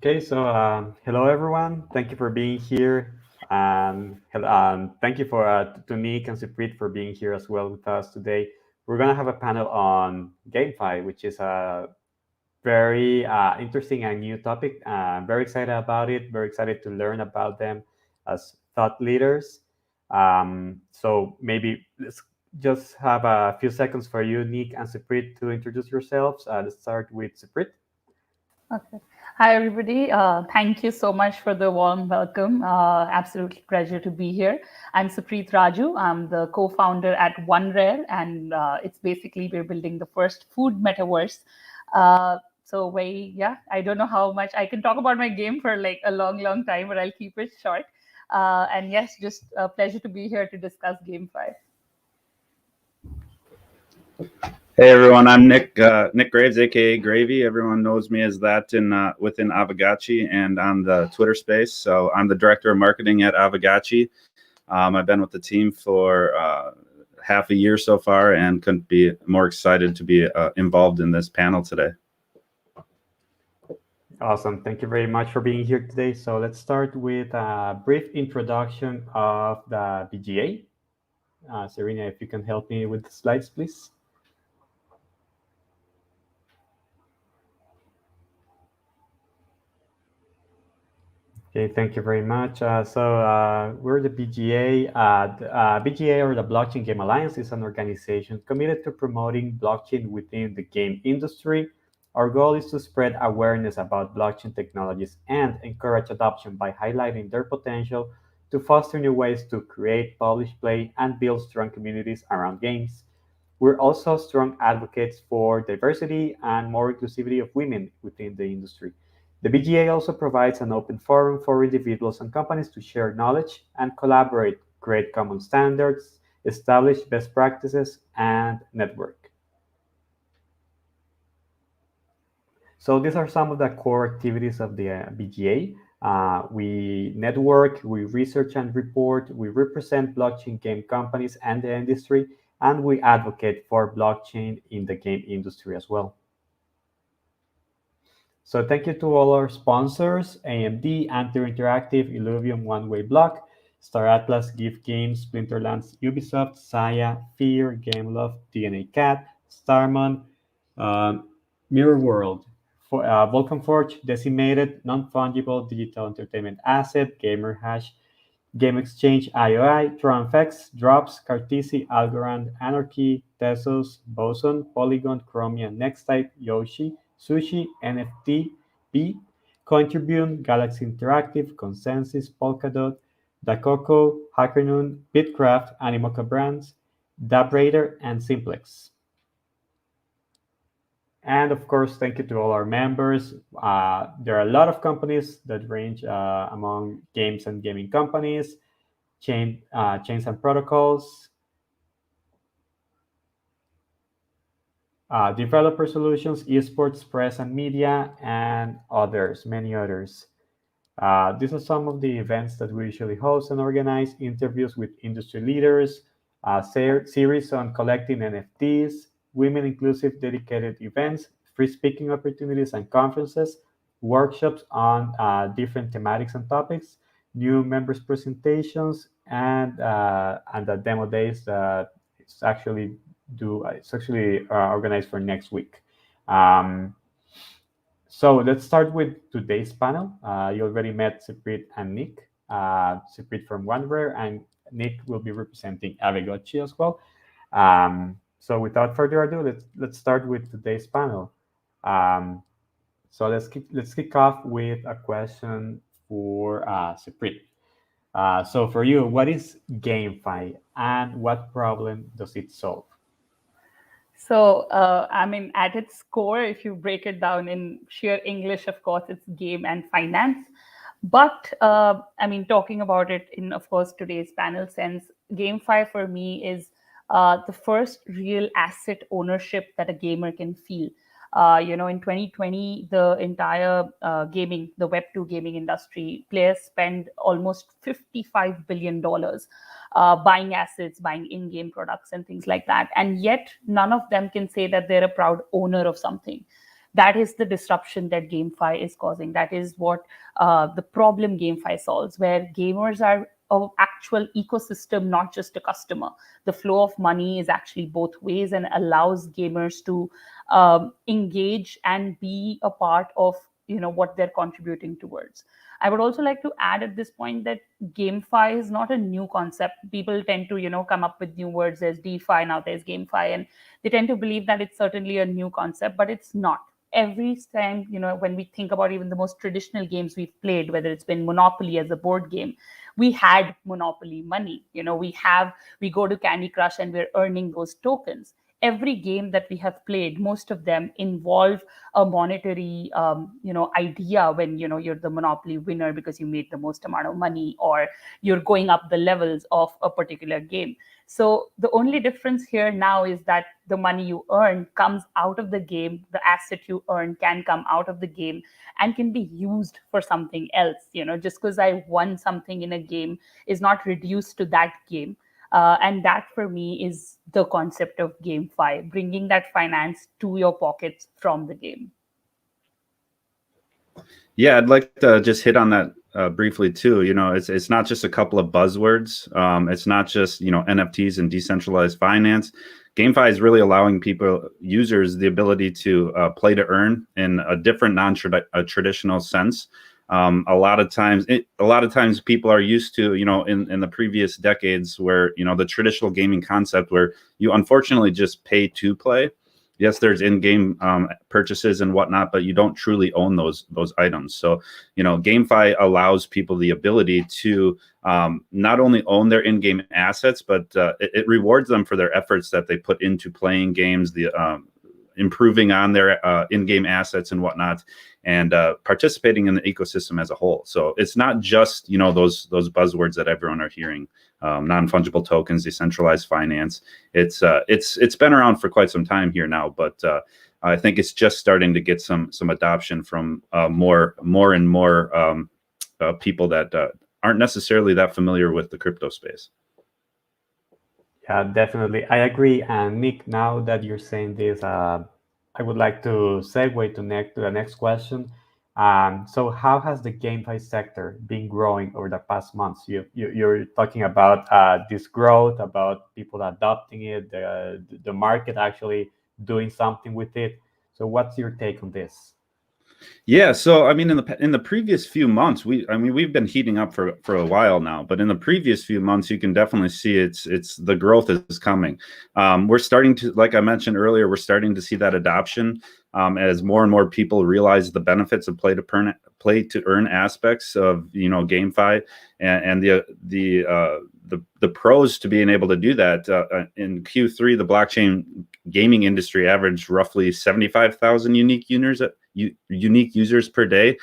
Okay, so hello everyone. Thank you for being here, and thank you for to Nick and Supreet for being here as well with us today. We're gonna have a panel on GameFi, which is a very interesting and new topic. Very excited about it. Very excited to learn about them as thought leaders. So maybe let's just have a few seconds for you, Nick and Supreet, to introduce yourselves. Let's start with Supreet. Okay. Hi, everybody. Thank you so much for the warm welcome. Absolutely pleasure to be here. I'm Supreet Raju. I'm the co-founder at OneRare, and it's basically we're building the first food metaverse. I don't know how much I can talk about my game for like a long, long time, but I'll keep it short. And yes, just a pleasure to be here to discuss GameFi. Hey everyone, I'm Nick Graves, aka Gravy. Everyone knows me as that within Aavegotchi and on the Twitter space. So I'm the director of marketing at Aavegotchi. I've been with the team for half a year so far, and couldn't be more excited to be involved in this panel today. Awesome. Thank you very much for being here today. So let's start with a brief introduction of the BGA. Serena, if you can help me with the slides, please. Okay, thank you very much. We're the BGA. The BGA, or the Blockchain Game Alliance, is an organization committed to promoting blockchain within the game industry. Our goal is to spread awareness about blockchain technologies and encourage adoption by highlighting their potential to foster new ways to create, publish, play, and build strong communities around games. We're also strong advocates for diversity and more inclusivity of women within the industry. The BGA also provides an open forum for individuals and companies to share knowledge and collaborate, create common standards, establish best practices, and network. So these are some of the core activities of the BGA. We network, we research and report, we represent blockchain game companies and the industry, and we advocate for blockchain in the game industry as well. So thank you to all our sponsors: AMD, Anther Interactive, Illuvium, One Way Block, Star Atlas, Gift Games, Splinterlands, Ubisoft, Saya, Fear, Gameloft, DNA Cat, Starmon, Mirror World, Vulcan Forge, Decimated, Non-Fungible Digital Entertainment Asset, Gamer Hash, Game Exchange, IOI, TronFX, Drops, Cartesi, Algorand, Anarchy, Tesos, Boson, Polygon, Chromium, Nextype, Yoshi, Sushi, NFT, B, Contribune, Galaxy Interactive, Consensus, Polkadot, Dacoco, HackerNoon, Bitcraft, Animoca Brands, DabRaider, and Simplex. And of course, thank you to all our members. There are a lot of companies that range among games and gaming companies, chains and protocols, developer solutions, esports, press and media, and others, many others. These are some of the events that we usually host and organize: interviews with industry leaders, series on collecting NFTs, women inclusive dedicated events, free speaking opportunities and conferences, workshops on different thematics and topics, new members presentations, and the demo days that it's actually organized for next week. So let's start with today's panel. You already met Supreet and Nick. Supreet from OneRare, and Nick will be representing Aavegotchi as well. So without further ado, let's start with today's panel. So let's kick off with a question for Supreet. So for you, what is GameFi and what problem does it solve? So, at its core, if you break it down in sheer English, of course, it's game and finance. But, talking about it in, of course, today's panel sense, GameFi for me is the first real asset ownership that a gamer can feel. In 2020, the entire the Web2 gaming industry, players spend almost $55 billion buying assets, buying in-game products and things like that. And yet none of them can say that they're a proud owner of something. that is the disruption that GameFi is causing. That is what the problem GameFi solves, where gamers are an actual ecosystem, not just a customer. The flow of money is actually both ways and allows gamers to engage and be a part of what they're contributing towards. I would also like to add at this point that GameFi is not a new concept. People tend to come up with new words. There's DeFi, now there's GameFi, and they tend to believe that it's certainly a new concept, but it's not. Every time when we think about even the most traditional games we've played, whether it's been Monopoly as a board game, we had Monopoly money. We go to Candy Crush and we're earning those tokens. Every game that we have played, most of them involve a monetary idea when you're the Monopoly winner because you made the most amount of money, or you're going up the levels of a particular game. So the only difference here now is that the money you earn comes out of the game. The asset you earn can come out of the game and can be used for something else. Just because I won something in a game is not reduced to that game. And that for me is the concept of GameFi, bringing that finance to your pockets from the game. Yeah, I'd like to just hit on that briefly too. It's not just a couple of buzzwords. It's not just NFTs and decentralized finance. GameFi is really allowing users, the ability to play to earn in a different non-traditional sense. A lot of times people are used to, in the previous decades where, the traditional gaming concept where you unfortunately just pay to play. Yes, there's in-game purchases and whatnot, but you don't truly own those items. So, GameFi allows people the ability to not only own their in-game assets, but it rewards them for their efforts that they put into playing games, improving on their in-game assets and whatnot, and participating in the ecosystem as a whole. So it's not just those buzzwords that everyone are hearing. Non-fungible tokens, decentralized finance. It's been around for quite some time here now, but I think it's just starting to get some adoption from more and more people that aren't necessarily that familiar with the crypto space. Yeah, definitely. I agree. And Nick, now that you're saying this, I would like to segue to the next question. So how has the GameFi sector been growing over the past months? You're talking about this growth, about people adopting it, the market actually doing something with it. So what's your take on this? Yeah, so I mean, in the previous few months, we've been heating up for a while now, but in the previous few months, you can definitely see it's the growth is coming. We're starting to, like I mentioned earlier, we're starting to see that adoption as more and more people realize the benefits of play to earn aspects of GameFi and the pros to being able to do that. In Q3, the blockchain gaming industry averaged roughly 75,000 unique users per day.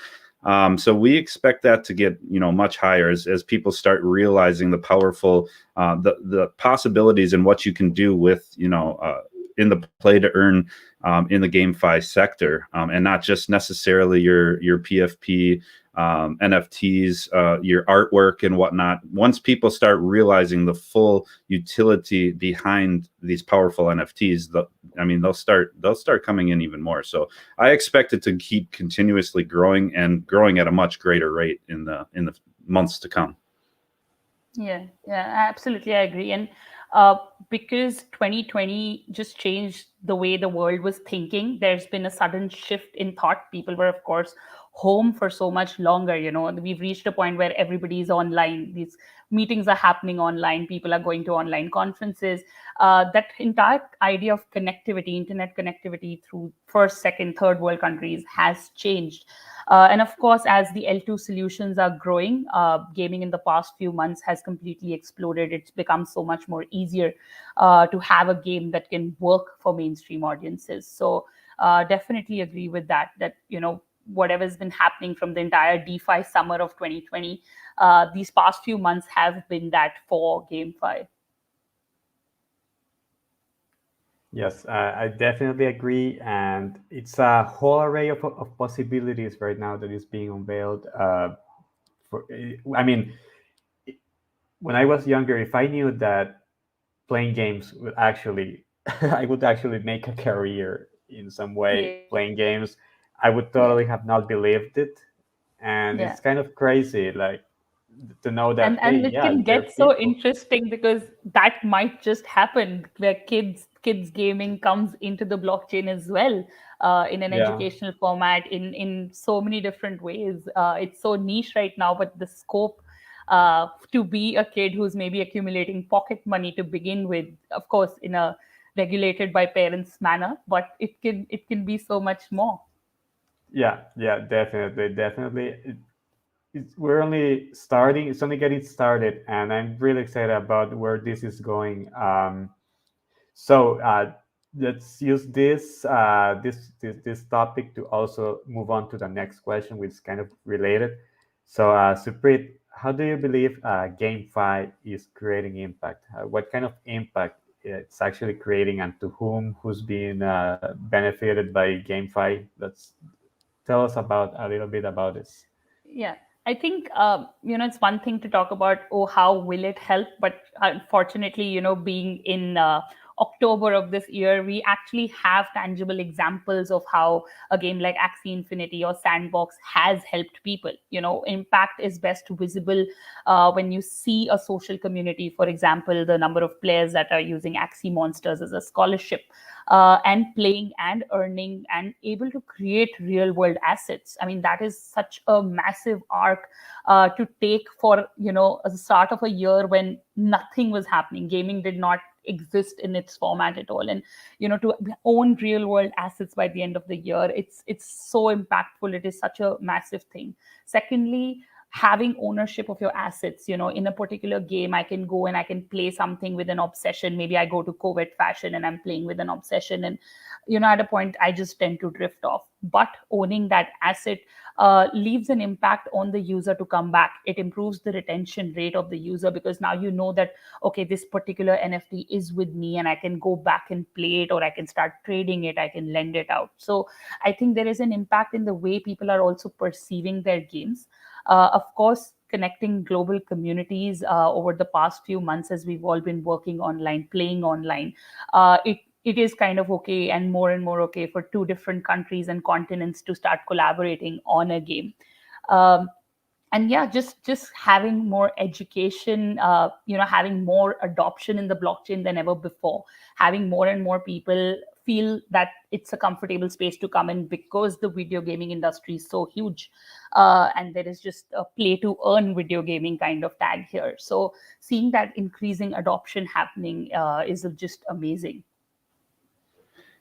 So we expect that to get much higher as people start realizing the powerful the possibilities and what you can do with in the play to earn in the GameFi sector, and not just necessarily your PFP, NFTs, your artwork and whatnot. Once people start realizing the full utility behind these powerful NFTs, they'll start coming in even more. So I expect it to keep continuously growing at a much greater rate in the months to come. Yeah, absolutely, I agree. And because 2020 just changed the way the world was thinking, there's been a sudden shift in thought. People were, of course, home for so much longer. We've reached a point where everybody's online. These meetings are happening online. People are going to online conferences. That entire idea of connectivity, internet connectivity through first, second, third world countries has changed. And of course, as the L2 solutions are growing, gaming in the past few months has completely exploded. It's become so much more easier to have a game that can work for mainstream audiences. So definitely agree with that, whatever's been happening from the entire DeFi summer of 2020, these past few months have been that for GameFi. Yes, I definitely agree. And it's a whole array of possibilities right now that is being unveiled. When I was younger, if I knew that playing games would actually, I would actually make a career in some way playing games, I would totally have not believed it, and Yeah. it's kind of crazy, like to know that hey, And it yeah, can there are get so people. interesting because that might just happen where kids gaming comes into the blockchain as well, in an Yeah, educational format, in so many different ways. It's so niche right now, but the scope, to be a kid who's maybe accumulating pocket money to begin with, of course in a regulated by parents manner, but it can be so much more. yeah, yeah, definitely, definitely. We're only starting. It's only getting started, and I'm really excited about where this is going. So let's use this topic to also move on to the next question, which is kind of related. So, Supreet, how do you believe GameFi is creating impact? What kind of impact it's actually creating, and to whom? Who's being benefited by GameFi? Let's tell us about a little bit about this. Yeah, I think it's one thing to talk about, oh, how will it help? But unfortunately, being in October of this year, we actually have tangible examples of how a game like Axie Infinity or Sandbox has helped people. Impact is best visible when you see a social community. For example, the number of players that are using Axie Monsters as a scholarship, and playing and earning and able to create real world assets. I mean, that is such a massive arc to take for, at the start of a year when nothing was happening. Gaming did not exist in its format at all. And, to own real world assets by the end of the year, it's so impactful. It is such a massive thing. Secondly, having ownership of your assets, in a particular game, I can go and I can play something with an obsession. Maybe I go to covert fashion and I'm playing with an obsession, and at a point I just tend to drift off. But owning that asset leaves an impact on the user to come back. It improves the retention rate of the user, because now you know that, okay, this particular NFT is with me and I can go back and play it, or I can start trading it, I can lend it out. So I think there is an impact in the way people are also perceiving their games. Of course, connecting global communities over the past few months, as we've all been working online, playing online, it is kind of okay, and more okay, for two different countries and continents to start collaborating on a game. Um, and yeah, just having more education, having more adoption in the blockchain than ever before, having more and more people feel that it's a comfortable space to come in, because the video gaming industry is so huge, and there is just a play to earn video gaming kind of tag here. So seeing that increasing adoption happening is just amazing.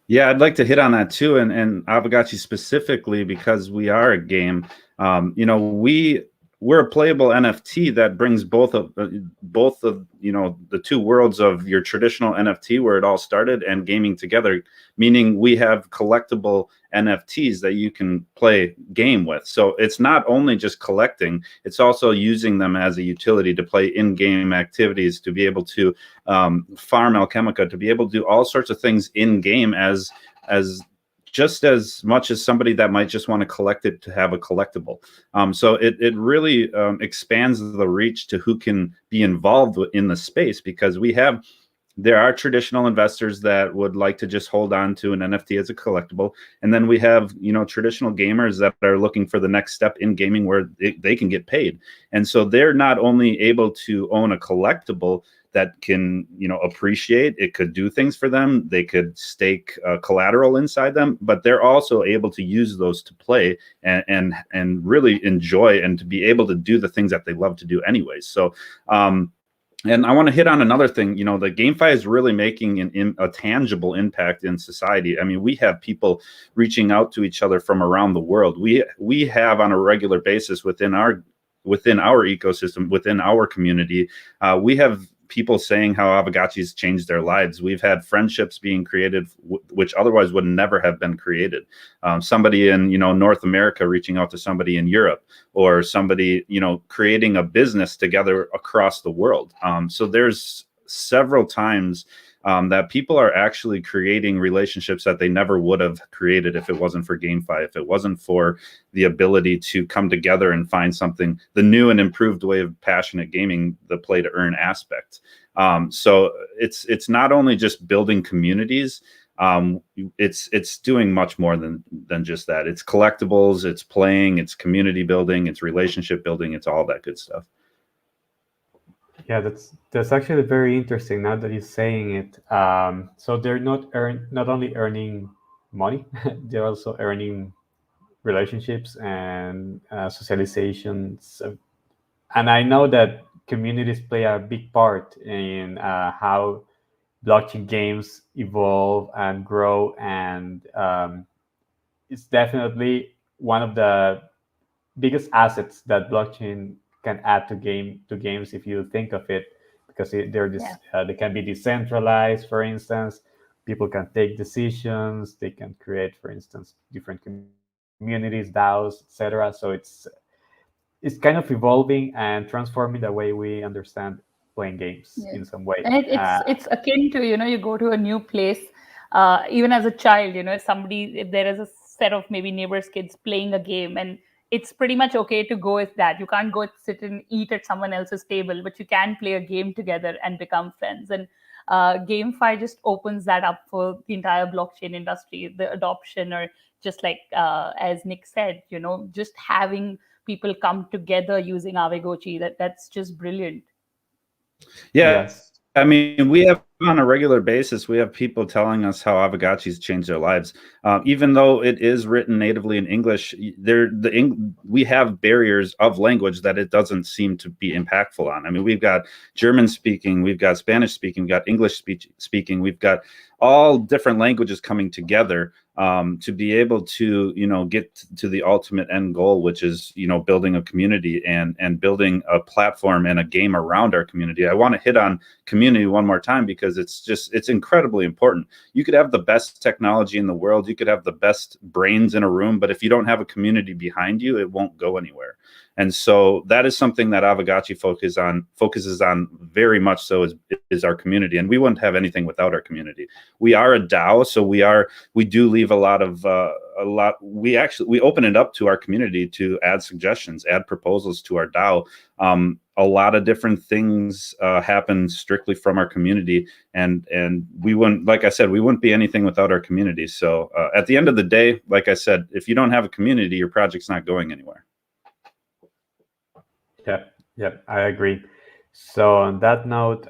Yeah, I'd like to hit on that too, and Aavegotchi specifically, because we are a game. We're a playable NFT that brings both of the two worlds of your traditional NFT, where it all started, and gaming together. Meaning we have collectible NFTs that you can play game with. So it's not only just collecting; it's also using them as a utility to play in-game activities, to be able to farm Alchemica, to be able to do all sorts of things in game as just as much as somebody that might just want to collect it to have a collectible. So it really expands the reach to who can be involved in the space, because there are traditional investors that would like to just hold on to an NFT as a collectible. And then we have, traditional gamers that are looking for the next step in gaming where they can get paid. And so they're not only able to own a collectible that can, appreciate, it could do things for them. They could stake collateral inside them, but they're also able to use those to play and really enjoy, and to be able to do the things that they love to do anyways. So, and I want to hit on another thing. The GameFi is really making a tangible impact in society. I mean, we have people reaching out to each other from around the world. We have, on a regular basis, within our ecosystem, within our community, we have people saying how Aavegotchi's changed their lives. We've had friendships being created which otherwise would never have been created. Somebody in North America reaching out to somebody in Europe, or somebody creating a business together across the world. So there's several times that people are actually creating relationships that they never would have created if it wasn't for GameFi, if it wasn't for the ability to come together and find something, the new and improved way of passionate gaming, the play to earn aspect. So it's not only just building communities, It's doing much more than just that. It's collectibles, it's playing, it's community building, it's relationship building, it's all that good stuff. Yeah, that's actually very interesting now that you're saying it. So they're not only earning money, they're also earning relationships and socializations. And I know that communities play a big part in how blockchain games evolve and grow, and it's definitely one of the biggest assets that blockchain can add to games if you think of it, because Yeah. they can be decentralized. For instance, people can take decisions, they can create, for instance, different communities, DAOs, etc. So it's kind of evolving and transforming the way we understand playing games Yeah. in some way. And it's akin to, you go to a new place, even as a child, if there is a set of maybe neighbors' kids playing a game, and it's pretty much okay to go with that. You can't go sit and eat at someone else's table, but you can play a game together and become friends. And GameFi just opens that up for the entire blockchain industry, the adoption, or just like as Nick said, just having people come together using Aavegotchi, that's just brilliant. Yeah, Yes. I mean, we have on a regular basis, we have people telling us how Aavegotchi's changed their lives. Even though it is written natively in English, we have barriers of language that it doesn't seem to be impactful on. I mean, we've got German speaking, we've got Spanish speaking, we've got English speaking, we've got all different languages coming together to be able to, get to the ultimate end goal, which is, building a community and building a platform and a game around our community. I want to hit on community one more time because it's incredibly important. You could have the best technology in the world, you could have the best brains in a room, but if you don't have a community behind you, it won't go anywhere. And so that is something that Aavegotchi focuses on very much so, is our community. And we wouldn't have anything without our community. We are a DAO, so we do leave we open it up to our community to add suggestions, add proposals to our DAO. A lot of different things happen strictly from our community, and we wouldn't, like I said, we wouldn't be anything without our community. So at the end of the day, like I said, if you don't have a community, your project's not going anywhere. Yep, I agree. So on that note,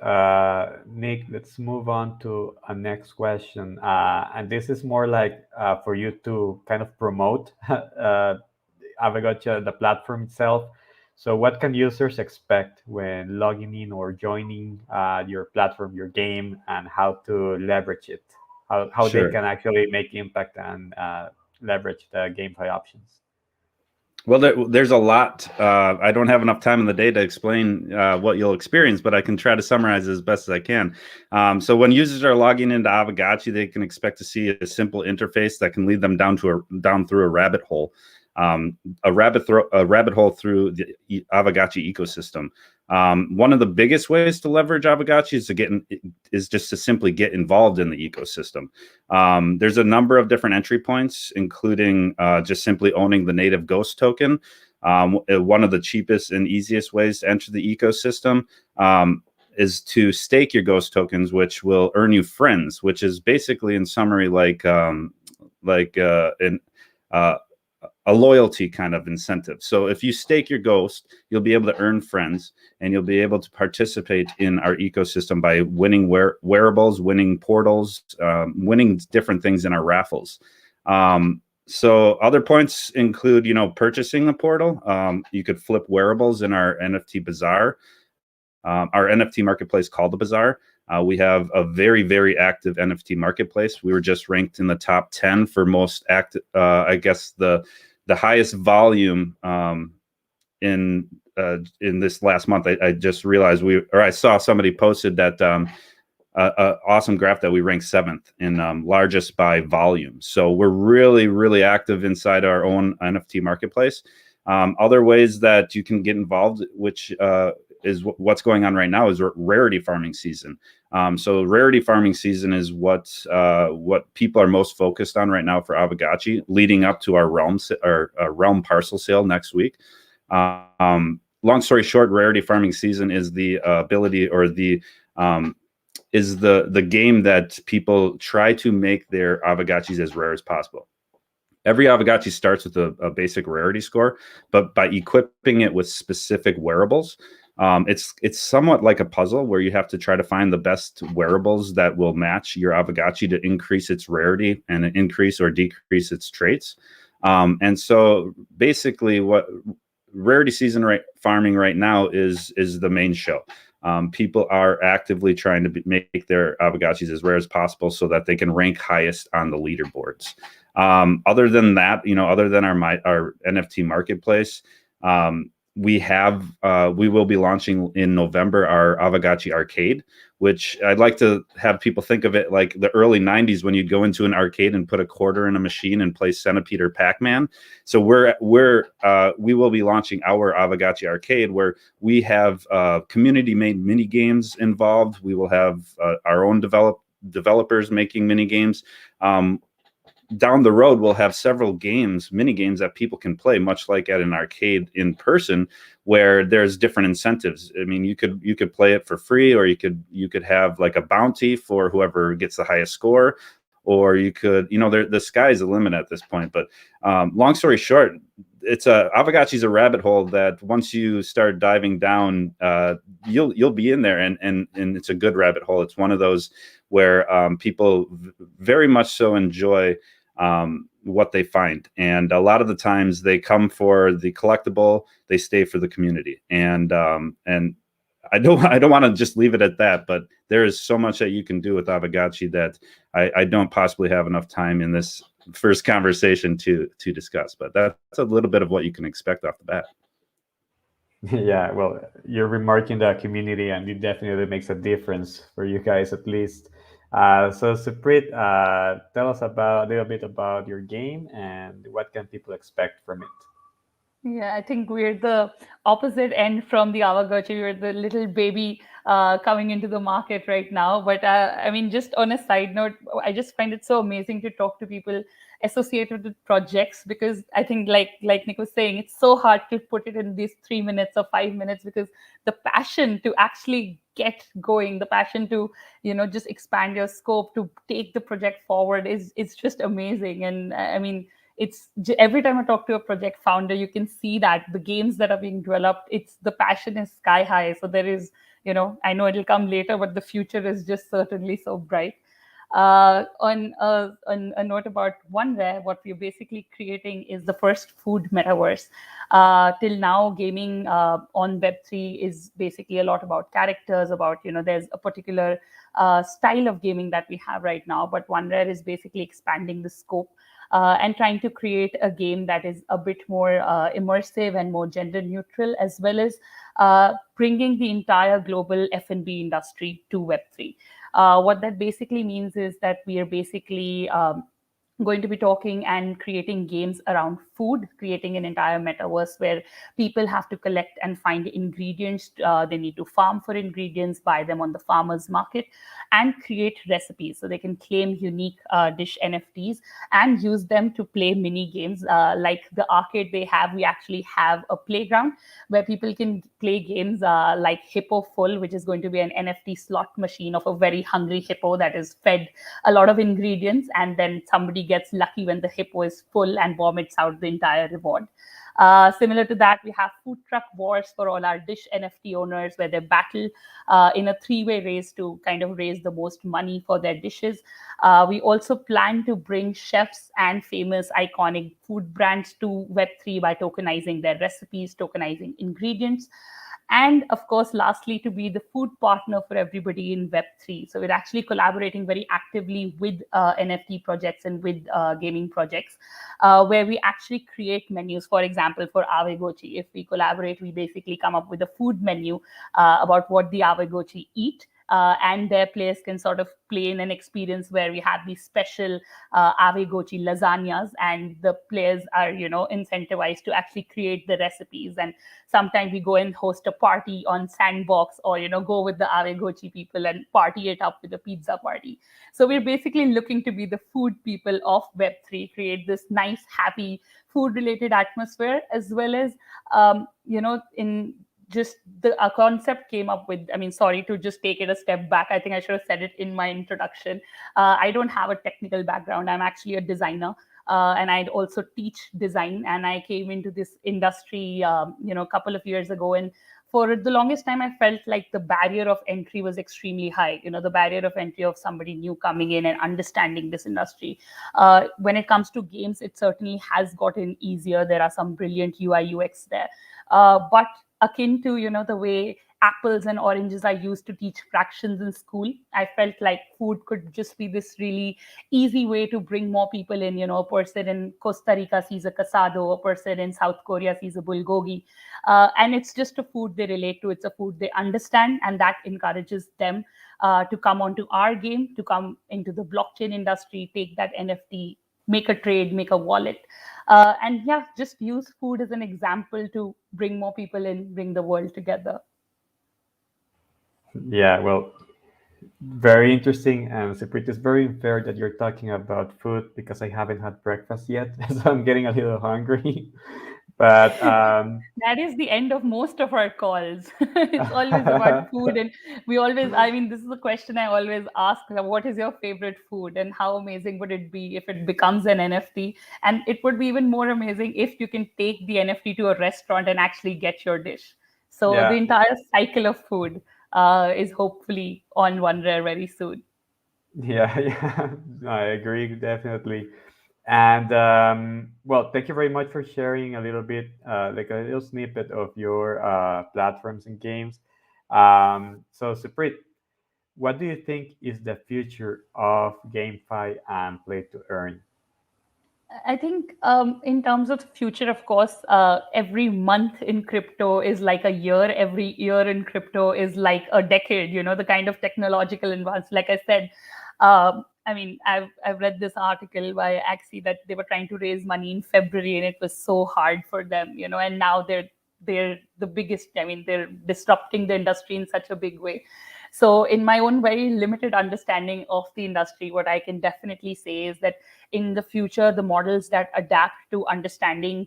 Nick, let's move on to a next question. And this is more like for you to kind of promote Aavegotchi, the platform itself. So what can users expect when logging in or joining your platform, your game, and how to leverage it? How they Sure. can actually make impact and leverage the GameFi options? Well, there's a lot. I don't have enough time in the day to explain what you'll experience, but I can try to summarize it as best as I can. So when users are logging into Aavegotchi, they can expect to see a simple interface that can lead them down through a rabbit hole. A rabbit hole through the Aavegotchi ecosystem. One of the biggest ways to leverage Aavegotchi is just to simply get involved in the ecosystem. There's a number of different entry points, including just simply owning the native Ghost token. One of the cheapest and easiest ways to enter the ecosystem is to stake your Ghost tokens, which will earn you friends, which is basically, in summary, a loyalty kind of incentive. So if you stake your Ghost, you'll be able to earn friends, and you'll be able to participate in our ecosystem by winning wearables, winning portals, winning different things in our raffles. So other points include, purchasing the portal. You could flip wearables in our NFT bazaar, our NFT marketplace called the Bazaar. We have a very, very active NFT marketplace. We were just ranked in the top 10 for most active, I guess the highest volume in this last month. I just realized I saw somebody posted that awesome graph that we ranked 7th in largest by volume. So we're really, really active inside our own NFT marketplace. Other ways that you can get involved, which is what's going on right now, is rarity farming season. So rarity farming season is what people are most focused on right now for Aavegotchi, leading up to our realm parcel sale next week. Long story short, rarity farming season is the ability or the is the game that people try to make their Aavegotchis as rare as possible. Every Aavegotchi starts with a basic rarity score, but by equipping it with specific wearables, it's somewhat like a puzzle where you have to try to find the best wearables that will match your Aavegotchi to increase its rarity and increase or decrease its traits. And so basically what rarity season farming right now is the main show. People are actively trying to make their Aavegotchis as rare as possible so that they can rank highest on the leaderboards. Other than that, other than our NFT marketplace, we will be launching in November our Aavegotchi Arcade, which I'd like to have people think of it like the early 90s when you'd go into an arcade and put a quarter in a machine and play Centipede or Pac-Man. So we will be launching our Aavegotchi Arcade, where we have community-made mini games involved. We will have our own developers making mini games. Down the road, we'll have several mini games that people can play, much like at an arcade in person, where there's different incentives. I mean, you could play it for free, or you could have like a bounty for whoever gets the highest score, or you could, the sky's the limit at this point. But long story short, Aavegotchi's a rabbit hole that once you start diving down, you'll be in there, and it's a good rabbit hole. It's one of those where people very much so enjoy what they find, and a lot of the times they come for the collectible, they stay for the community, and I don't want to just leave it at that, but there is so much that you can do with Aavegotchi that I don't possibly have enough time in this first conversation to discuss, but that's a little bit of what you can expect off the bat. Yeah, well, you're remarking the community, and it definitely makes a difference for you guys, at least. So Supreet, tell us a little bit about your game and what can people expect from it. Yeah, I think we're the opposite end from the Aavegotchi. We're the little baby coming into the market right now. But I mean, just on a side note, I just find it so amazing to talk to people associated with projects, because I think, like Nick was saying, it's so hard to put it in these 3 minutes or 5 minutes, because the passion to actually get going, the passion to just expand your scope, to take the project forward is just amazing. And I mean, every time I talk to a project founder, you can see that the games that are being developed, the passion is sky high. So there is, I know it'll come later, but the future is just certainly so bright. On a note about OneRare, what we're basically creating is the first food metaverse. Till now, gaming on Web3 is basically a lot about characters, about, there's a particular style of gaming that we have right now, but OneRare is basically expanding the scope and trying to create a game that is a bit more immersive and more gender neutral, as well as bringing the entire global F&B industry to Web3. What that basically means is that we are basically going to be talking and creating games around food, creating an entire metaverse where people have to collect and find ingredients. They need to farm for ingredients, buy them on the farmer's market, and create recipes. So they can claim unique dish NFTs and use them to play mini games. Like the arcade they have, we actually have a playground where people can play games like Hippo Full, which is going to be an NFT slot machine of a very hungry hippo that is fed a lot of ingredients, and then somebody gets lucky when the hippo is full and vomits out the entire reward. Similar to that, we have food truck wars for all our dish NFT owners, where they battle in a 3-way race to kind of raise the most money for their dishes. We also plan to bring chefs and famous iconic food brands to Web3 by tokenizing their recipes, tokenizing ingredients. And of course, lastly, to be the food partner for everybody in Web3. So we're actually collaborating very actively with NFT projects and with gaming projects, where we actually create menus. For example, for Aavegotchi, if we collaborate, we basically come up with a food menu about what the Aavegotchi eat. And their players can sort of play in an experience where we have these special Aavegotchi lasagnas, and the players are, incentivized to actually create the recipes. And sometimes we go and host a party on Sandbox, or, go with the Aavegotchi people and party it up with a pizza party. So we're basically looking to be the food people of Web3, create this nice, happy food-related atmosphere, as well as, in just the concept came up with, I mean, sorry to just take it a step back. I think I should have said it in my introduction. I don't have a technical background. I'm actually a designer. And I'd also teach design. And I came into this industry, a couple of years ago. And for the longest time, I felt like the barrier of entry was extremely high. The barrier of entry of somebody new coming in and understanding this industry. When it comes to games, it certainly has gotten easier. There are some brilliant UI UX there. But akin to, the way apples and oranges are used to teach fractions in school, I felt like food could just be this really easy way to bring more people in. A person in Costa Rica sees a casado, a person in South Korea sees a bulgogi. And it's just a food they relate to. It's a food they understand, and that encourages them to come onto our game, to come into the blockchain industry, take that NFT, make a trade, make a wallet. And yeah, just use food as an example to bring more people in, bring the world together. Yeah, well, very interesting. And Supreet, it's very unfair that you're talking about food because I haven't had breakfast yet, so I'm getting a little hungry. But that is the end of most of our calls. It's always about food. And this is a question I always ask: what is your favorite food? And how amazing would it be if it becomes an NFT? And it would be even more amazing if you can take the NFT to a restaurant and actually get your dish. So Yeah. the entire cycle of food is hopefully on OneRare very soon. Yeah, I agree, definitely. And well, thank you very much for sharing a little bit, like a little snippet of your platforms and games. So, Supreet, what do you think is the future of GameFi and play to earn? I think in terms of the future, of course, every month in crypto is like a year. Every year in crypto is like a decade. The kind of technological advance. Like I said, I've read this article by Axie that they were trying to raise money in February and it was so hard for them. And now they're the biggest. They're disrupting the industry in such a big way. So in my own very limited understanding of the industry, what I can definitely say is that in the future, the models that adapt to understanding,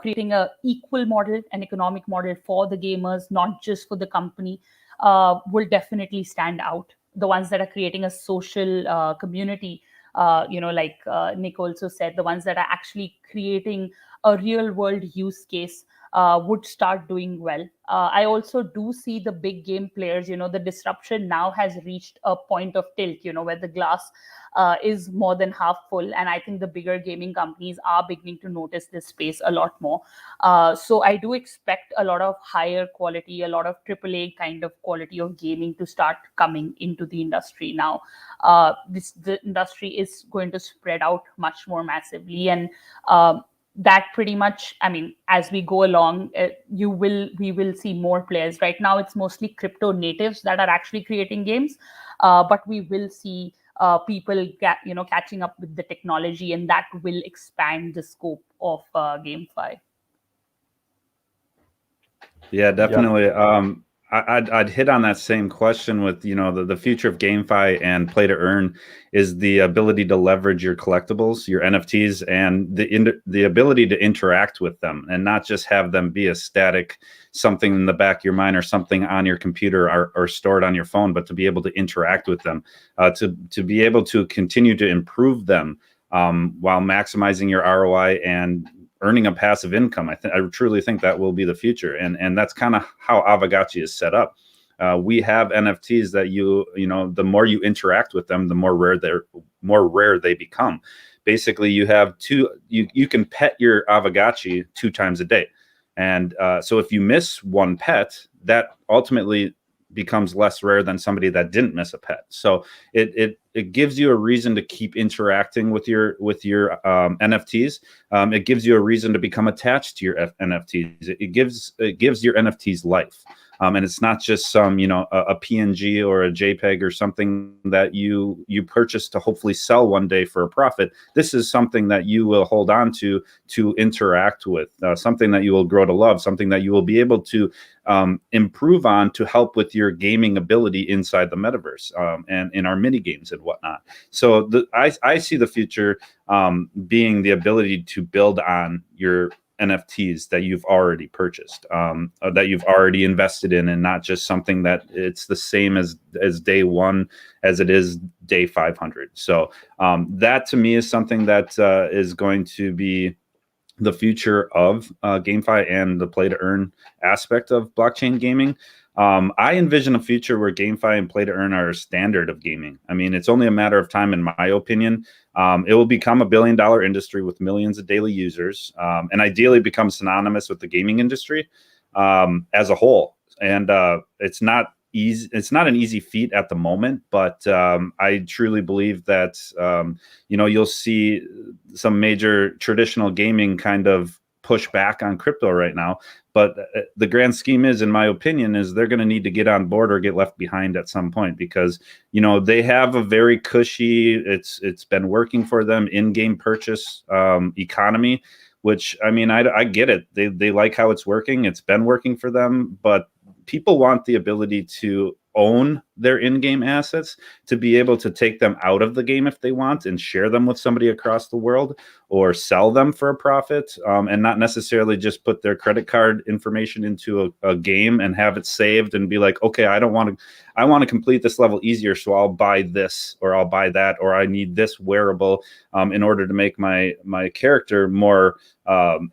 creating a equal model, an economic model for the gamers, not just for the company, will definitely stand out. The ones that are creating a social community, like Nick also said, the ones that are actually creating a real world use case would start doing well. I also do see the big game players, the disruption now has reached a point of tilt, where the glass is more than half full. And I think the bigger gaming companies are beginning to notice this space a lot more. So I do expect a lot of higher quality, a lot of AAA kind of quality of gaming to start coming into the industry now. The industry is going to spread out much more massively. And that pretty much, as we go along, we will see more players. Right now, it's mostly crypto natives that are actually creating games, but we will see people catching up with the technology, and that will expand the scope of GameFi. Yeah, definitely. I'd hit on that same question with, the future of GameFi and play to earn is the ability to leverage your collectibles, your NFTs, and the ability to interact with them and not just have them be a static something in the back of your mind or something on your computer or stored on your phone, but to be able to interact with them, to be able to continue to improve them while maximizing your ROI and earning a passive income. I truly think that will be the future, and that's kind of how Aavegotchi is set up. We have NFTs that the more you interact with them, the more rare they become. Basically, you have you can pet your Aavegotchi 2 times a day, and so if you miss one pet, that ultimately becomes less rare than somebody that didn't miss a pet. So it gives you a reason to keep interacting with your NFTs. It gives you a reason to become attached to your NFTs. It gives your NFTs life. And it's not just some, a PNG or a JPEG or something that you purchase to hopefully sell one day for a profit. This is something that you will hold on to interact with, something that you will grow to love, something that you will be able to improve on to help with your gaming ability inside the metaverse and in our mini games and whatnot. So I see the future being the ability to build on your NFTs that you've already purchased, that you've already invested in, and not just something that it's the same as day one as it is day 500. So that to me is something that is going to be the future of GameFi and the play to earn aspect of blockchain gaming. I envision a future where GameFi and play to earn are a standard of gaming. I mean, it's only a matter of time, in my opinion. It will become $1 billion industry with millions of daily users, and ideally become synonymous with the gaming industry as a whole. And it's not easy. It's not an easy feat at the moment, but I truly believe that you'll see some major traditional gaming kind of push back on crypto right now. But the grand scheme is, in my opinion, is they're going to need to get on board or get left behind at some point, because they have a very cushy, it's been working for them, in-game purchase economy, which, I mean, I get it. They like how it's working. It's been working for them, but people want the ability to own their in-game assets, to be able to take them out of the game if they want and share them with somebody across the world, or sell them for a profit, and not necessarily just put their credit card information into a game and have it saved and be like, okay, I want to complete this level easier, so I'll buy this or I'll buy that, or I need this wearable in order to make my character more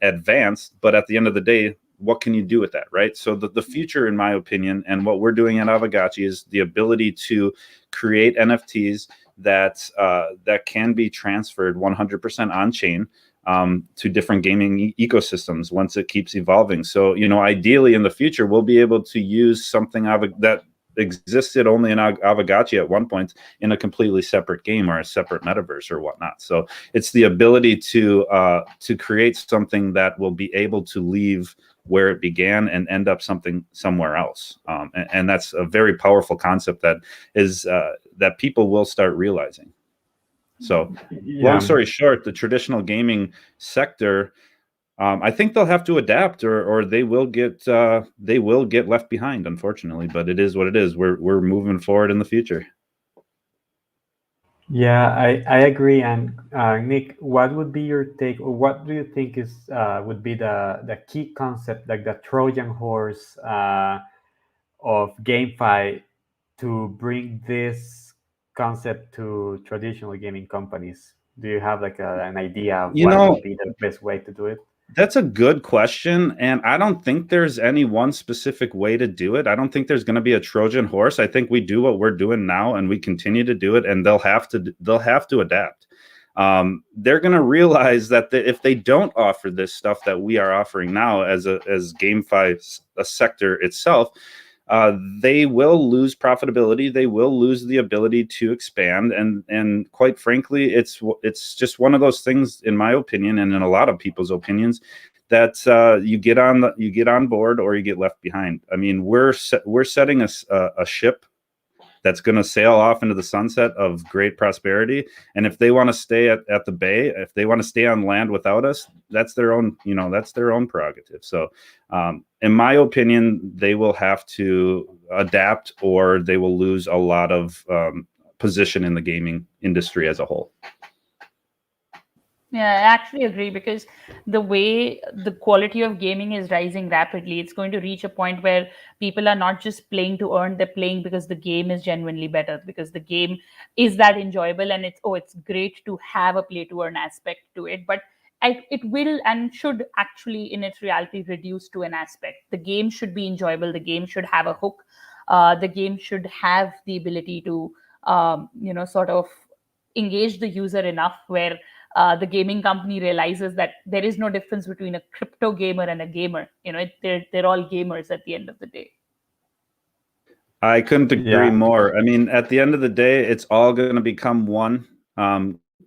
advanced. But at the end of the day, what can you do with that, right? So the future, in my opinion, and what we're doing at Aavegotchi, is the ability to create NFTs that can be transferred 100% on chain to different gaming ecosystems once it keeps evolving. So, ideally in the future, we'll be able to use something that existed only in Aavegotchi at one point in a completely separate game or a separate metaverse or whatnot. So it's the ability to create something that will be able to leave where it began and end up somewhere else. And that's a very powerful concept that is that people will start realizing. So long story short, the traditional gaming sector, I think they'll have to adapt, or they will get left behind, unfortunately. But it is what it is. We're moving forward in the future. Yeah, I agree. And Nick, what would be your take, or what do you think would be the key concept, like the Trojan horse of GameFi, to bring this concept to traditional gaming companies? Do you have like an idea of what would be the best way to do it? That's a good question, and I don't think there's any one specific way to do it. I don't think there's going to be a Trojan horse. I think we do what we're doing now, and we continue to do it, and they'll have to adapt. They're going to realize that if they don't offer this stuff that we are offering now as GameFi, a sector itself, they will lose profitability. They will lose the ability to expand, and quite frankly, it's just one of those things, in my opinion, and in a lot of people's opinions, that you get on board or you get left behind. I mean, we're setting a ship that's going to sail off into the sunset of great prosperity. And if they want to stay at the bay, if they want to stay on land without us, that's their own prerogative. So in my opinion, they will have to adapt, or they will lose a lot of position in the gaming industry as a whole. Yeah, I actually agree, because the way the quality of gaming is rising rapidly, it's going to reach a point where people are not just playing to earn, they're playing because the game is genuinely better, because the game is that enjoyable, and it's great to have a play to earn aspect to it. But it will and should actually, in its reality, reduce to an aspect. The game should be enjoyable. The game should have a hook. The game should have the ability to, sort of engage the user enough where the gaming company realizes that there is no difference between a crypto gamer and a gamer. They're all gamers at the end of the day. I couldn't agree more. I mean, at the end of the day, it's all going to become one.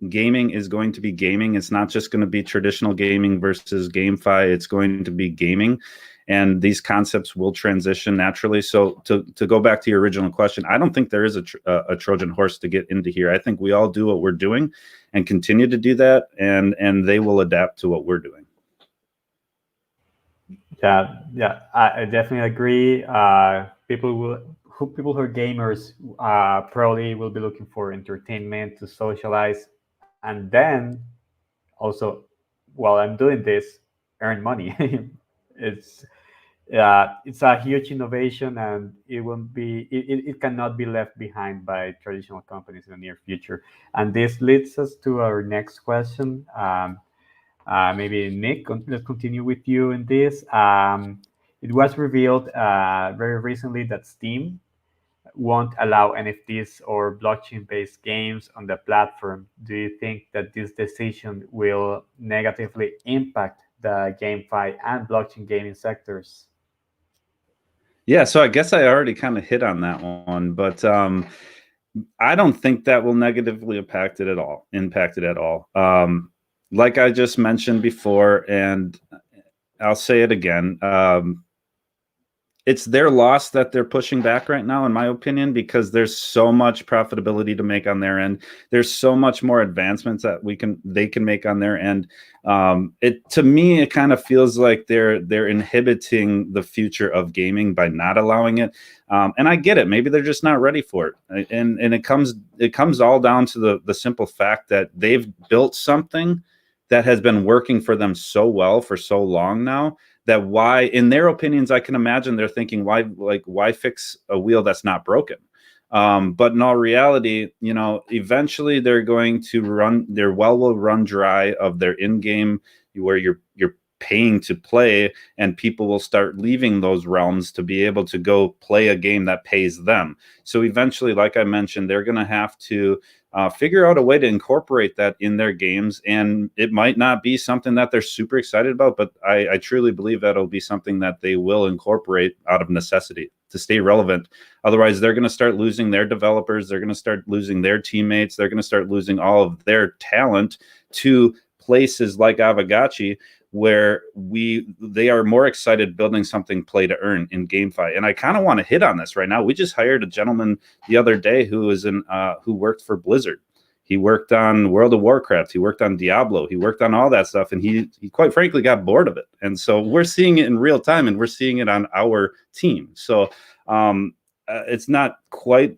Gaming is going to be gaming. It's not just going to be traditional gaming versus GameFi. It's going to be gaming. And these concepts will transition naturally. So to go back to your original question, I don't think there is a Trojan horse to get into here. I think we all do what we're doing and continue to do that, and they will adapt to what we're doing. Yeah, I definitely agree. People who are gamers probably will be looking for entertainment, to socialize, and then also, while I'm doing this, earn money. it's it's a huge innovation, and it cannot be left behind by traditional companies in the near future. And this leads us to our next question. Maybe Nick, let's continue with you in this. It was revealed very recently that Steam won't allow NFTs or blockchain-based games on the platform. Do you think that this decision will negatively impact the GameFi and blockchain gaming sectors? Yeah, so I guess I already kind of hit on that one, but I don't think that will negatively impact it at all. Like I just mentioned before, and I'll say it again. It's their loss that they're pushing back right now, in my opinion, because there's so much profitability to make on their end. There's so much more advancements that they can make on their end. To me, it kind of feels like they're inhibiting the future of gaming by not allowing it. And I get it. Maybe they're just not ready for it. And it comes all down to the simple fact that they've built something that has been working for them so well for so long now, that why, in their opinions, I can imagine they're thinking, why fix a wheel that's not broken? But in all reality, eventually they're going to their well will run dry of their in-game, where you're paying to play, and people will start leaving those realms to be able to go play a game that pays them. So eventually, like I mentioned, they're going to have to figure out a way to incorporate that in their games. And it might not be something that they're super excited about, but I truly believe that it'll be something that they will incorporate out of necessity to stay relevant. Otherwise, they're going to start losing their developers. They're going to start losing their teammates. They're going to start losing all of their talent to places like Aavegotchi, where they are more excited building something play to earn in GameFi. And I kind of want to hit on this right now. We just hired a gentleman the other day who worked for Blizzard. He worked on World of Warcraft. He worked on Diablo. He worked on all that stuff. And he quite frankly got bored of it. And so we're seeing it in real time, and we're seeing it on our team. So it's not quite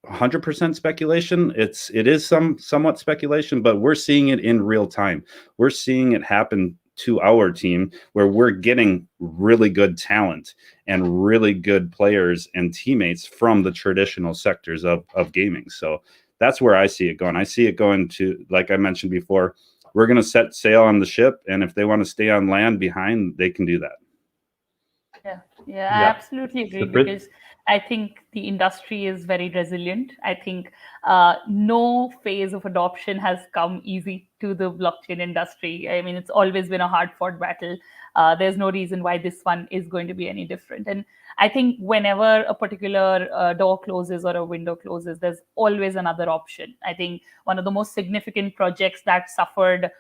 100% speculation. It is somewhat speculation, but we're seeing it in real time. We're seeing it happen to our team, where we're getting really good talent and really good players and teammates from the traditional sectors of gaming. So that's where I see it going. I see it going to, like I mentioned before, we're going to set sail on the ship, and if they want to stay on land behind, they can do that. Yeah, I absolutely agree, because I think the industry is very resilient. I think no phase of adoption has come easy to the blockchain industry. I mean, it's always been a hard-fought battle. There's no reason why this one is going to be any different. And I think whenever a particular door closes or a window closes, there's always another option. I think one of the most significant projects that suffered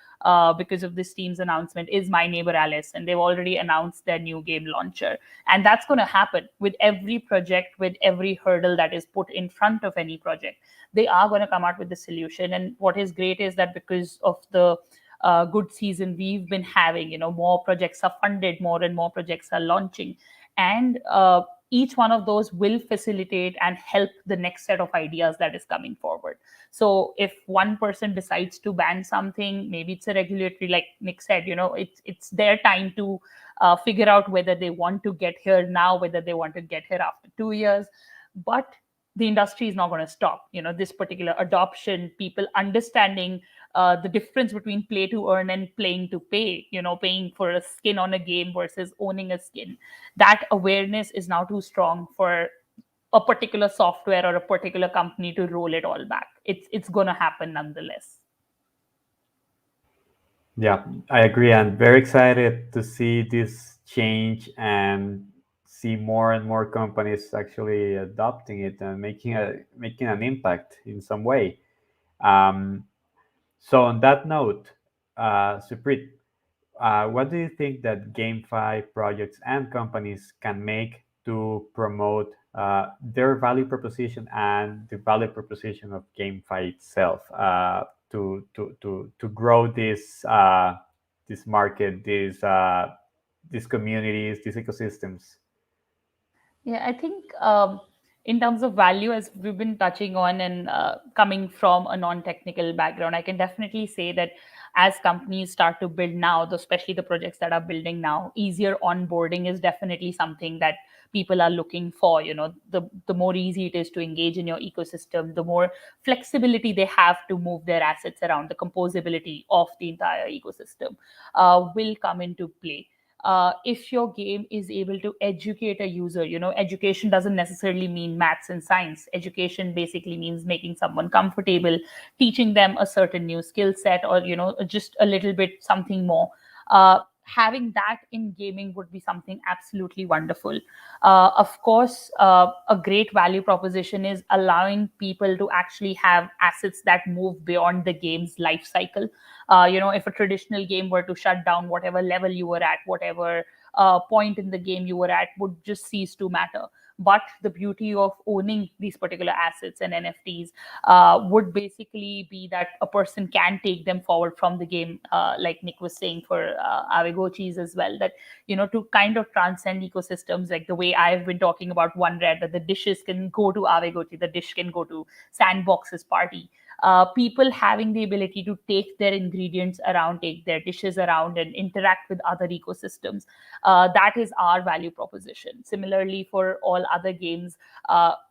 because of this team's announcement is My Neighbor Alice, and they've already announced their new game launcher. And that's going to happen with every project, with every hurdle that is put in front of any project. They are going to come out with the solution. And what is great is that because of the good season we've been having, more projects are funded, more and more projects are launching. And each one of those will facilitate and help the next set of ideas that is coming forward. So if one person decides to ban something, maybe it's a regulatory, like Nick said, it's their time to figure out whether they want to get here now, whether they want to get here after 2 years. But the industry is not going to stop. This particular adoption, people understanding the difference between play to earn and playing to pay, paying for a skin on a game versus owning a skin. That awareness is now too strong for a particular software or a particular company to roll it all back. It's going to happen nonetheless. Yeah, I agree. I'm very excited to see this change and see more and more companies actually adopting it and making an impact in some way. So on that note, Supreet, what do you think that GameFi projects and companies can make to promote their value proposition and the value proposition of GameFi itself to grow this market, these communities, these ecosystems? Yeah, I think In terms of value, as we've been touching on, and coming from a non-technical background, I can definitely say that as companies start to build now, especially the projects that are building now, easier onboarding is definitely something that people are looking for. The more easy it is to engage in your ecosystem, the more flexibility they have to move their assets around. The composability of the entire ecosystem will come into play. If your game is able to educate a user, education doesn't necessarily mean maths and science. Education basically means making someone comfortable, teaching them a certain new skill set, or just a little bit something more. Having that in gaming would be something absolutely wonderful. Of course, a great value proposition is allowing people to actually have assets that move beyond the game's life cycle. If a traditional game were to shut down, whatever level you were at, whatever point in the game you were at would just cease to matter. But the beauty of owning these particular assets and NFTs would basically be that a person can take them forward from the game, like Nick was saying for Aavegotchis as well, that, to kind of transcend ecosystems, like the way I've been talking about OneRare, that the dishes can go to Aavegotchi, the dish can go to Sandbox's party. People having the ability to take their ingredients around, take their dishes around, and interact with other ecosystems. That is our value proposition. Similarly, for all other games,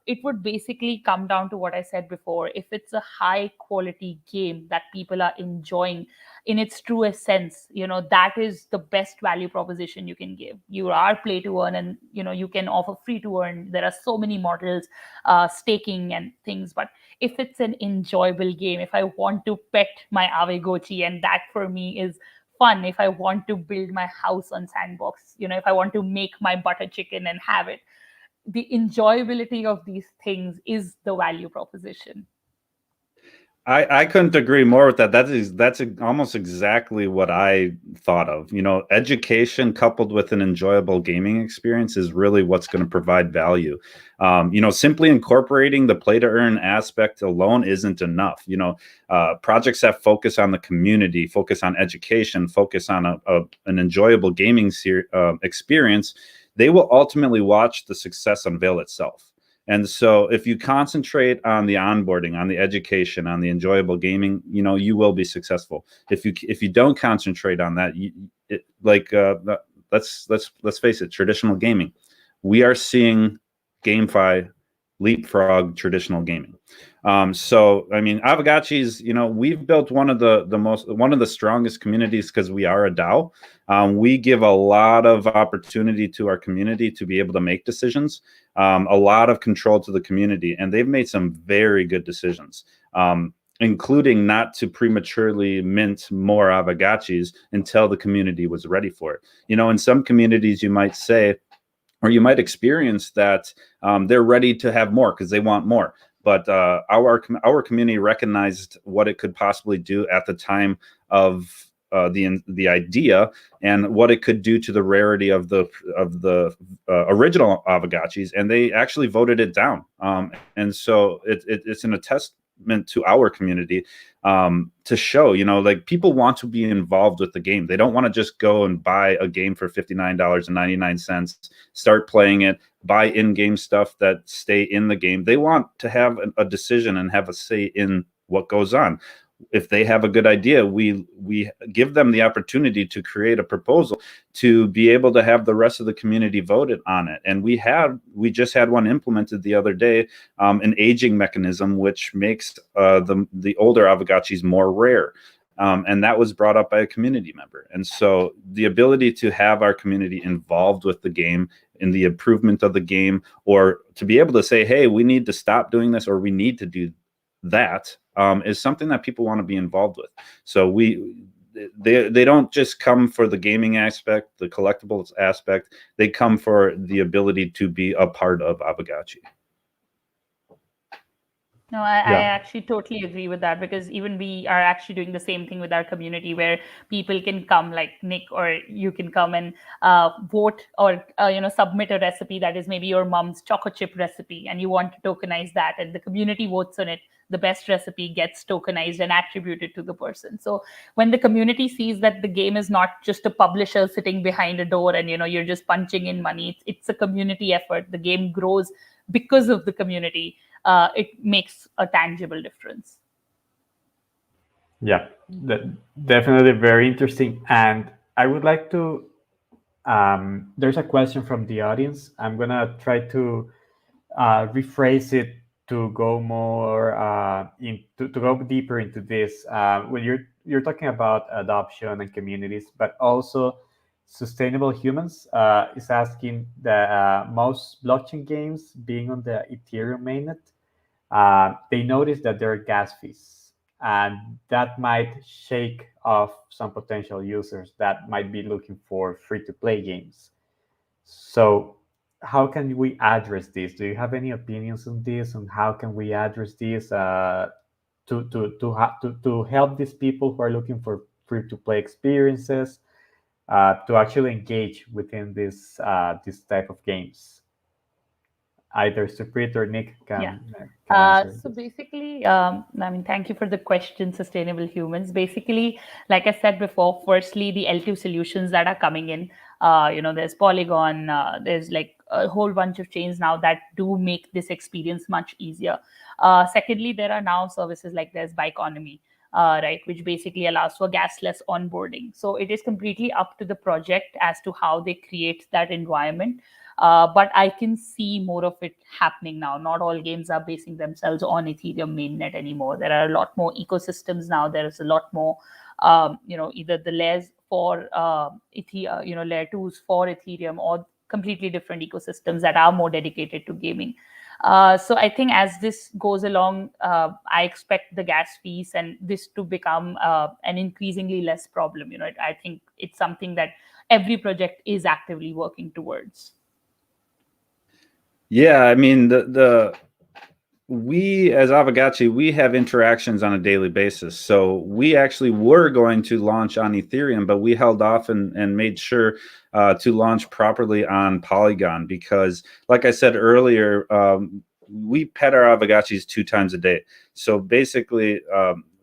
it would basically come down to what I said before. If it's a high quality game that people are enjoying in its truest sense, that is the best value proposition you can give. You are play to earn, and you can offer free to earn. There are so many models, staking and things. But if it's an enjoyable game, if I want to pet my Aavegotchi, and that for me is fun, if I want to build my house on Sandbox, if I want to make my butter chicken and have it, the enjoyability of these things is the value proposition. I couldn't agree more with that. That's almost exactly what I thought of. Education coupled with an enjoyable gaming experience is really what's going to provide value. Simply incorporating the play to earn aspect alone isn't enough. Projects that focus on the community, focus on education, focus on an enjoyable gaming experience, they will ultimately watch the success unveil itself. And so if you concentrate on the onboarding, on the education, on the enjoyable gaming, you will be successful. If you don't concentrate on that, let's face it, traditional gaming, we are seeing GameFi leapfrog traditional gaming. So I mean, Aavegotchi's, we've built one of the strongest communities because we are a DAO. We give a lot of opportunity to our community to be able to make decisions, a lot of control to the community, and they've made some very good decisions, including not to prematurely mint more Aavegotchis until the community was ready for it. In some communities, you might say, or you might experience that they're ready to have more because they want more. But our community recognized what it could possibly do at the time of the idea, and what it could do to the rarity of the original Aavegotchis, and they actually voted it down. And so it's an attestment to our community to show, like, people want to be involved with the game. They don't want to just go and buy a game for $59.99, start playing it, buy in-game stuff that stay in the game. They want to have a decision and have a say in what goes on. If they have a good idea, we give them the opportunity to create a proposal to be able to have the rest of the community voted on it. And we just had one implemented the other day, an aging mechanism, which makes the older Aavegotchis more rare. And that was brought up by a community member. And so the ability to have our community involved with the game, in the improvement of the game, or to be able to say, hey, we need to stop doing this, or we need to do that, is something that people want to be involved with. So they don't just come for the gaming aspect, the collectibles aspect. They come for the ability to be a part of Aavegotchi. No, I actually totally agree with that, because even we are actually doing the same thing with our community, where people can come, like Nick, or you can come and vote, or submit a recipe that is maybe your mom's chocolate chip recipe, and you want to tokenize that, and the community votes on it. The best recipe gets tokenized and attributed to the person. So when the community sees that the game is not just a publisher sitting behind a door and you're just punching in money, it's a community effort. The game grows because of the community, it makes a tangible difference. Yeah, definitely very interesting. And I would like to, there's a question from the audience. I'm going to try to rephrase it to go more to go deeper into this. When you're talking about adoption and communities, but also sustainable humans is asking the most blockchain games being on the Ethereum mainnet, they notice that there are gas fees, and that might shake off some potential users that might be looking for free-to-play games. So, how can we address this? Do you have any opinions on this? On how can we address this to help these people who are looking for free-to-play experiences to actually engage within this type of games? Either Supreet or Nick can answer So this. basically, thank you for the question, sustainable humans. Basically, like I said before, firstly, the L2 solutions that are coming in, there's Polygon, there's like a whole bunch of chains now that do make this experience much easier. Secondly, there are now services like there's Bikeonomy, right, which basically allows for gasless onboarding. So it is completely up to the project as to how they create that environment. But I can see more of it happening now. Not all games are basing themselves on Ethereum mainnet anymore. There are a lot more ecosystems now. There is a lot more, either the layers for layer twos for Ethereum, or completely different ecosystems that are more dedicated to gaming. So I think as this goes along, I expect the gas fees and this to become an increasingly less problem. I think it's something that every project is actively working towards. Yeah, I mean we as Aavegotchi, we have interactions on a daily basis. So we actually were going to launch on Ethereum, but we held off and made sure to launch properly on Polygon because, like I said earlier, we pet our Aavegotchis 2 times a day. So basically,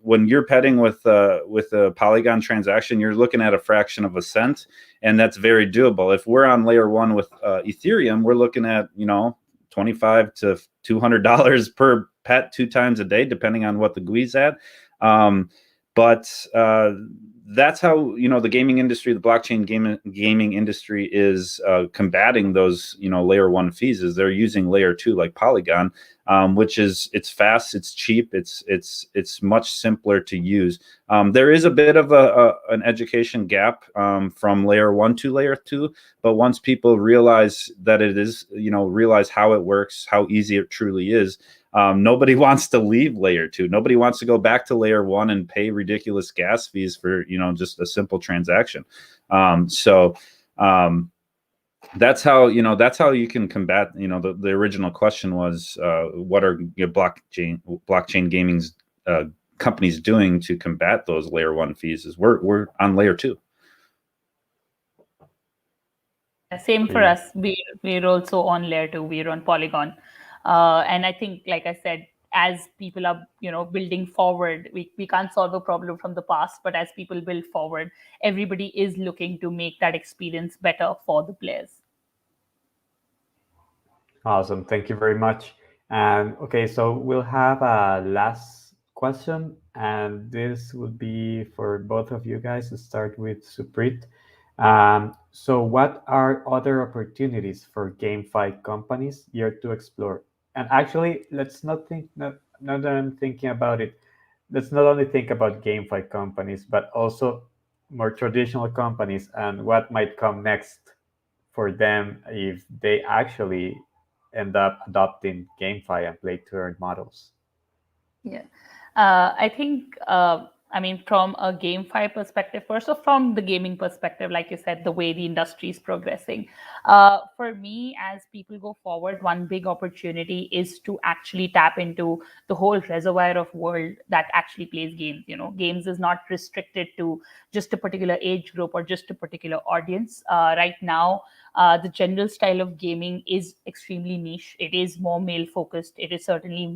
when you're petting with a Polygon transaction, you're looking at a fraction of a cent, and that's very doable. If we're on layer 1 with Ethereum, we're looking at $25 to $200 per pet 2 times a day, depending on what the GUI's at. But that's how the gaming industry, the blockchain gaming industry, is combating those layer 1 fees. Is they're using layer 2 like Polygon, which is it's fast, it's cheap, it's much simpler to use. There is a bit of an education gap from layer 1 to layer 2, but once people realize that it is realize how it works, how easy it truly is. Nobody wants to leave layer 2. Nobody wants to go back to layer 1 and pay ridiculous gas fees for just a simple transaction. So that's how you can combat. The original question was what are blockchain gaming's companies doing to combat those layer 1 fees? Is we're on layer 2. Same for us. We're also on layer 2. We're on Polygon. And I think, like I said, as people are building forward, we can't solve a problem from the past, but as people build forward, everybody is looking to make that experience better for the players. Awesome, thank you very much. And okay, so we'll have a last question, and this would be for both of you guys. To start with Supreet. So what are other opportunities for GameFi companies here to explore? And actually, let's not think, now that I'm thinking about it, let's not only think about GameFi companies, but also more traditional companies and what might come next for them if they actually end up adopting GameFi and play to earn models. Yeah. I think, from a GameFi perspective, first, or from the gaming perspective, like you said, the way the industry is progressing. For me, as people go forward, one big opportunity is to actually tap into the whole reservoir of world that actually plays games. Games is not restricted to just a particular age group or just a particular audience. Right now, the general style of gaming is extremely niche. It is more male focused. It is certainly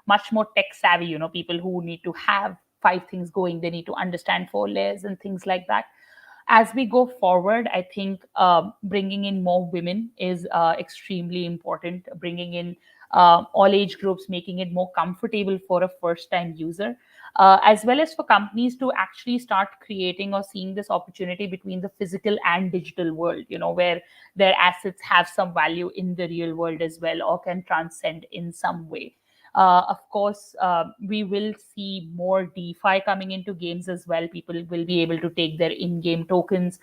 much more tech savvy. People who need to have 5 things going, they need to understand 4 layers and things like that. As we go forward, I think bringing in more women is extremely important. Bringing in all age groups, making it more comfortable for a first-time user, as well as for companies to actually start creating or seeing this opportunity between the physical and digital world, where their assets have some value in the real world as well, or can transcend in some way. Of course, we will see more DeFi coming into games as well. People will be able to take their in-game tokens,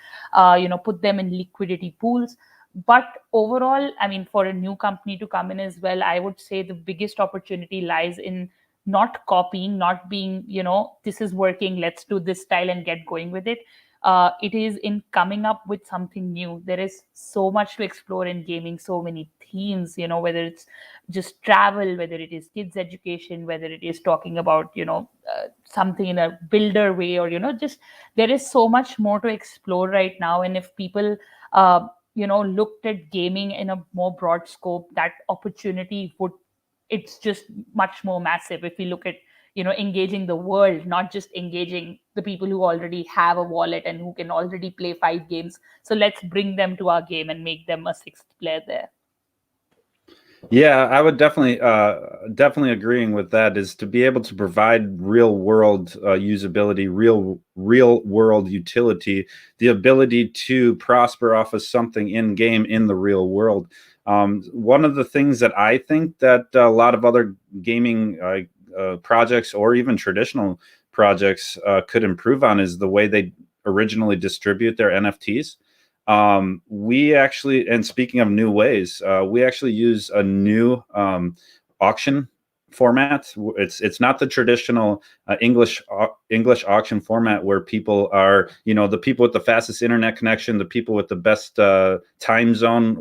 put them in liquidity pools. But overall, I mean, for a new company to come in as well, I would say the biggest opportunity lies in not copying, not being, this is working, let's do this style and get going with it. It is in coming up with something new. There is so much to explore in gaming, so many themes, whether it's just travel, whether it is kids education, whether it is talking about something in a builder way, or just there is so much more to explore right now. And if people looked at gaming in a more broad scope, that opportunity would, it's just much more massive. If we look at engaging the world, not just engaging the people who already have a wallet and who can already play 5 games, so let's bring them to our game and make them a 6th player there. Yeah, I would definitely agreeing with that, is to be able to provide real world usability, real world utility, the ability to prosper off of something in game in the real world. One of the things that I think that a lot of other gaming projects, or even traditional projects, could improve on is the way they originally distribute their NFTs. We actually, and speaking of new ways, we actually use a new auction format. It's not the traditional English auction format where people are, the people with the fastest internet connection, the people with the best time zone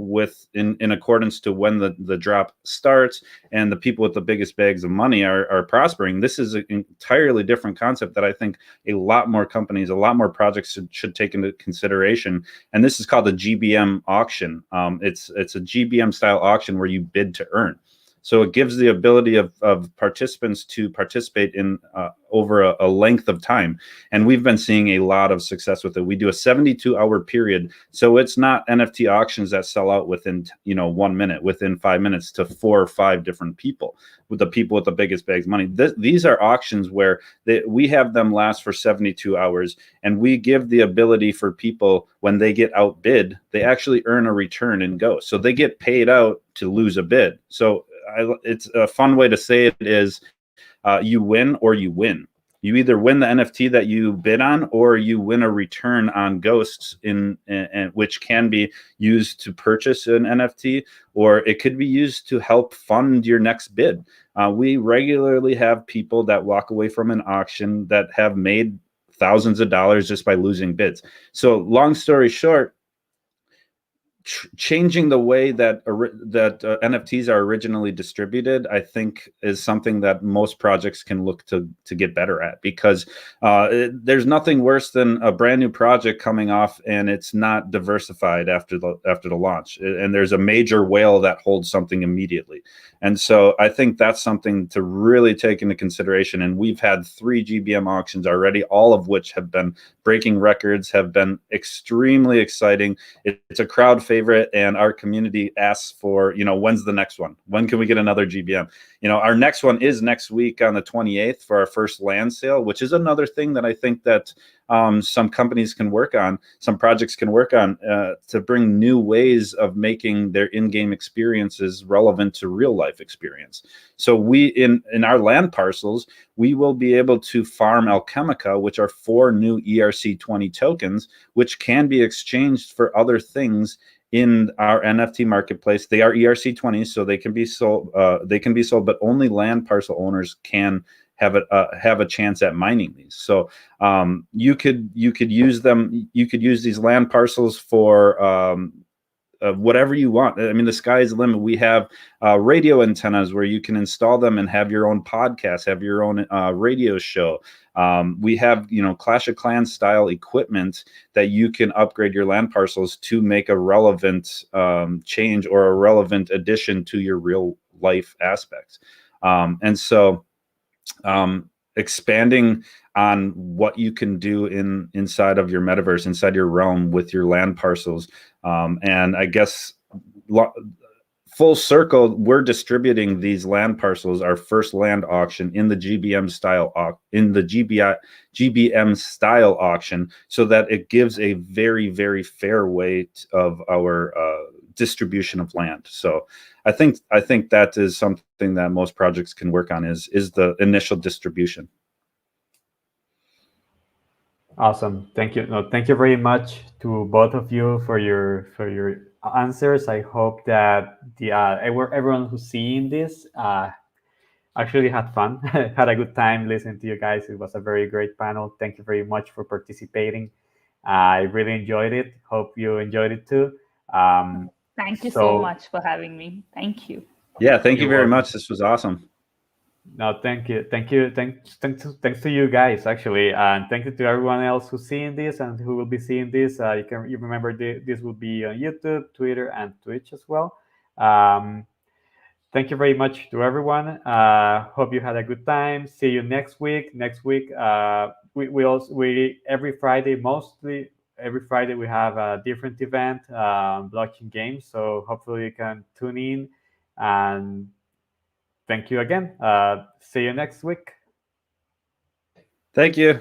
in accordance to when the drop starts, and the people with the biggest bags of money are prospering. This is an entirely different concept that I think a lot more companies, a lot more projects should take into consideration. And this is called a GBM auction. It's a GBM style auction where you bid to earn. So it gives the ability of participants to participate in over a length of time. And we've been seeing a lot of success with it. We do a 72-hour period. So it's not NFT auctions that sell out within 1 minute, within 5 minutes, to 4 or 5 different people, with the people with the biggest bags of money. These are auctions where we have them last for 72 hours. And we give the ability for people, when they get outbid, they actually earn a return in Ghost. So they get paid out to lose a bid. So it's a fun way to say it is you win or you win. You either win the NFT that you bid on, or you win a return on ghosts, which can be used to purchase an NFT, or it could be used to help fund your next bid. We regularly have people that walk away from an auction that have made thousands of dollars just by losing bids. So long story short, changing the way that NFTs are originally distributed, I think, is something that most projects can look to get better at, because there's nothing worse than a brand new project coming off and it's not diversified after the launch, and there's a major whale that holds something immediately. And so I think that's something to really take into consideration. And we've had 3 GBM auctions already, all of which have been breaking records, have been extremely exciting. It's a crowd favorite, and our community asks for, when's the next one? When can we get another GBM? Our next one is next week on the 28th for our first land sale, which is another thing that I think that some companies can work on, some projects can work on, to bring new ways of making their in-game experiences relevant to real life experience. So we, in our land parcels, we will be able to farm Alchemica, which are 4 new ERC20 tokens, which can be exchanged for other things in our NFT marketplace. They are ERC20s, so they can be sold. But only land parcel owners can have a chance at mining these. So you could use them. You could use these land parcels for whatever you want. I mean, the sky is the limit. We have radio antennas where you can install them and have your own podcast, have your own radio show. We have, Clash of Clans style equipment that you can upgrade your land parcels to make a relevant change or a relevant addition to your real life aspects. And so expanding on what you can do inside of your metaverse, inside your realm with your land parcels. And I guess full circle, we're distributing these land parcels, our first land auction in the GBM style auction, so that it gives a very, very fair weight of our distribution of land. So I think that is something that most projects can work on, is the initial distribution. Awesome. Thank you. No, thank you very much to both of you for your answers. I hope that everyone who's seeing this actually had fun, had a good time listening to you guys. It was a very great panel. Thank you very much for participating. I really enjoyed it. Hope you enjoyed it too. Thank you so much for having me. Thank you. Yeah, thank you very much. This was awesome. No, thank you. Thanks to you guys, actually, and thank you to everyone else who's seeing this and who will be seeing this. You remember this will be on YouTube, Twitter, and Twitch as well. Thank you very much to everyone. Hope you had a good time. See you next week. Next week, we every Friday, mostly every Friday, we have a different event, blockchain games. So hopefully you can tune in, and thank you again. See you next week. Thank you.